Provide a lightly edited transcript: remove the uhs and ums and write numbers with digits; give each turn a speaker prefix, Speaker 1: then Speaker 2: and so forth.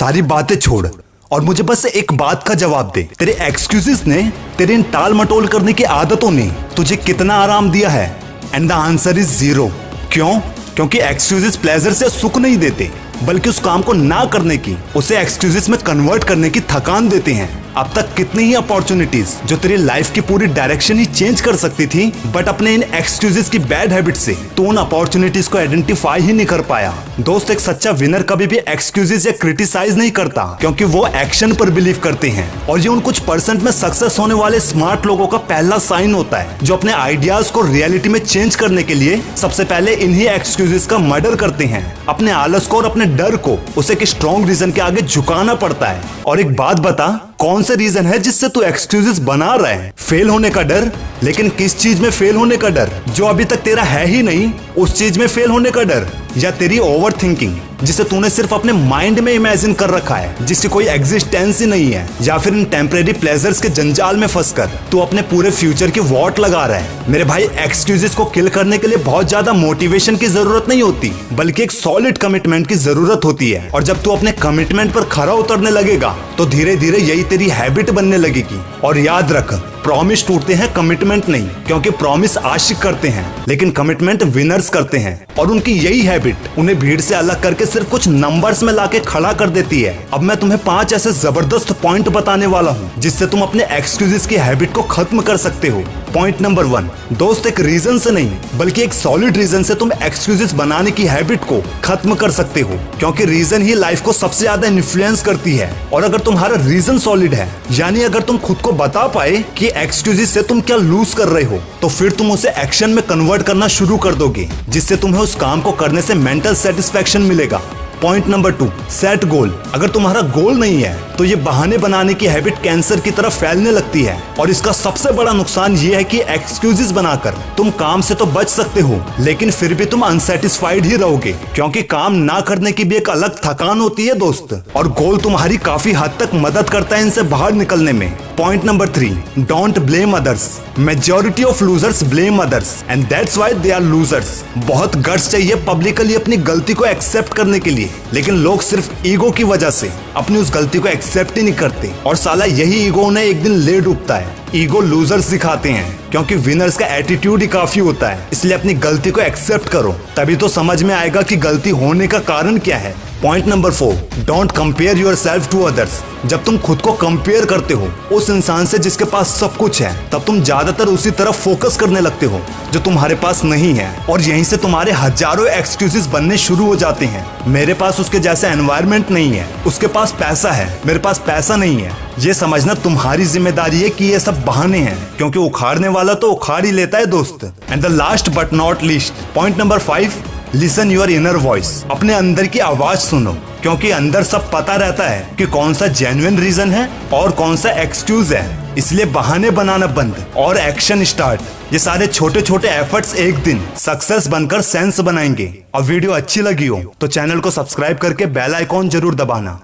Speaker 1: सारी बातें छोड़ और मुझे बस एक बात का जवाब दे। तेरे एक्सक्यूजेस ने, तेरे इन टाल मटोल करने की आदतों ने तुझे कितना आराम दिया है? And the answer is 0। क्यों? क्योंकि एक्सक्यूजेस प्लेजर से सुख नहीं देते, बल्कि उस काम को ना करने की, उसे एक्सक्यूजेस में कन्वर्ट करने की थकान देते हैं। अब तक कितनी ही अपॉर्चुनिटीज जो तेरी लाइफ की पूरी डायरेक्शन ही चेंज कर सकती थी, बट अपने इन एक्सक्यूजेस की बैड हैबिट से तू उन अपॉर्चुनिटीज को आइडेंटिफाई ही नहीं कर पाया। दोस्त, एक सच्चा विनर कभी भी एक्सक्यूजेस या क्रिटिसाइज नहीं करता, क्योंकि वो एक्शन पर बिलीव करते हैं। और ये उन कुछ परसेंट में सक्सेस होने वाले स्मार्ट लोगों का पहला साइन होता है, जो अपने आइडियाज को रियलिटी में चेंज करने के लिए सबसे पहले इन्हीं एक्सक्यूजेस का मर्डर करते हैं। अपने आलस को और अपने डर को उसे एक स्ट्रॉन्ग रीजन के आगे झुकाना पड़ता है। और एक बात बता, कौन से रीजन है जिससे तू एक्सक्यूजेस बना रहा है? फेल होने का डर? लेकिन किस चीज में फेल होने का डर जो अभी तक तेरा है ही नहीं, उस चीज में फेल होने का डर? या तेरी ओवर थिंकिंग जिसे तूने सिर्फ अपने माइंड में इमेजिन कर रखा है, जिसकी कोई एग्जिस्टेंस ही नहीं है? या फिर इन टेम्परेरी प्लेजर्स के जंजाल में फंसकर तू अपने पूरे फ्यूचर की वॉट लगा रहा है? मेरे भाई, एक्सक्यूजेस को किल करने के लिए बहुत ज्यादा मोटिवेशन की जरूरत नहीं होती, बल्कि एक सॉलिड कमिटमेंट की जरूरत होती है। और जब तू अपने कमिटमेंट पर खरा उतरने लगेगा, तो धीरे धीरे यही तेरी हैबिट बनने लगेगी। और याद रख, प्रॉमिस टूटते हैं, कमिटमेंट नहीं, क्योंकि प्रॉमिस आशिक करते हैं, लेकिन कमिटमेंट विनर्स करते हैं। और उनकी यही हैबिट उन्हें भीड़ से अलग करके सिर्फ कुछ नंबर्स में लाके खड़ा कर देती है। अब मैं तुम्हें 5 ऐसे जबरदस्त पॉइंट बताने वाला हूँ, जिससे तुम अपने एक्सक्यूजेस की हैबिट को खत्म कर सकते हो। पॉइंट नंबर 1, दोस्त, एक रीजन से नहीं, बल्कि एक सॉलिड रीजन से तुम एक्सक्यूजेस बनाने की हैबिट को खत्म कर सकते हो, क्योंकि रीजन ही लाइफ को सबसे ज्यादा इन्फ्लुएंस करती है। और अगर तुम्हारा रीजन सॉलिड है, यानी अगर तुम खुद को बता पाए कि एक्सक्यूजेस से तुम क्या लूज कर रहे हो, तो फिर तुम उसे एक्शन में कन्वर्ट करना शुरू कर दोगे, जिससे तुम्हें उस काम को करने से मेंटल सेटिस्फेक्शन मिलेगा। Point number 2, set goal. अगर तुम्हारा गोल नहीं है, तो ये बहाने बनाने की हैबिट कैंसर की तरफ फैलने लगती है। और इसका सबसे बड़ा नुकसान ये है कि एक्सक्यूजेस बनाकर तुम काम से तो बच सकते हो, लेकिन फिर भी तुम अनसेटिस्फाइड ही रहोगे, क्योंकि काम ना करने की भी एक अलग थकान होती है दोस्त। और गोल तुम्हारी काफी हद तक मदद करता है इनसे बाहर निकलने में। Point number 3, don't blame others. Majority of losers blame others and that's why they are losers. बहुत गट्स चाहिए पब्लिकली अपनी गलती को एक्सेप्ट करने के लिए, लेकिन लोग सिर्फ ईगो की वजह से अपनी उस गलती को एक्सेप्ट ही नहीं करते। और साला यही ईगो उन्हें एक दिन ले डूबता है। ईगो लूजर्स दिखाते हैं, क्योंकि विनर्स का एटीट्यूड ही काफी होता है। इसलिए अपनी गलती को एक्सेप्ट करो, तभी तो समझ में आएगा कि गलती होने का कारण क्या है। Point number 4, don't compare yourself to others. जब तुम खुद को कंपेयर करते हो उस इंसान से जिसके पास सब कुछ है, तब तुम ज्यादातर उसी तरफ फोकस करने लगते हो जो तुम्हारे पास नहीं है। और यहीं से तुम्हारे हजारों एक्सक्यूजेस बनने शुरू हो जाते हैं। मेरे पास उसके जैसा एनवायरनमेंट नहीं है, उसके पास पैसा है, मेरे पास पैसा नहीं है। ये समझना तुम्हारी जिम्मेदारी है कि ये सब बहाने हैं, क्योंकि उखाड़ने वाला तो उखाड़ ही लेता है दोस्त। And the last but not least, point number 5, listen your inner voice. अपने अंदर की आवाज सुनो, क्योंकि अंदर सब पता रहता है कि कौन सा जेन्युइन रीजन है और कौन सा एक्सक्यूज है। इसलिए बहाने बनाना बंद और एक्शन स्टार्ट। ये सारे छोटे छोटे एफर्ट्स एक दिन सक्सेस बनकर सेंस बनाएंगे। और वीडियो अच्छी लगी हो तो चैनल को सब्सक्राइब करके बेल आइकॉन जरूर दबाना।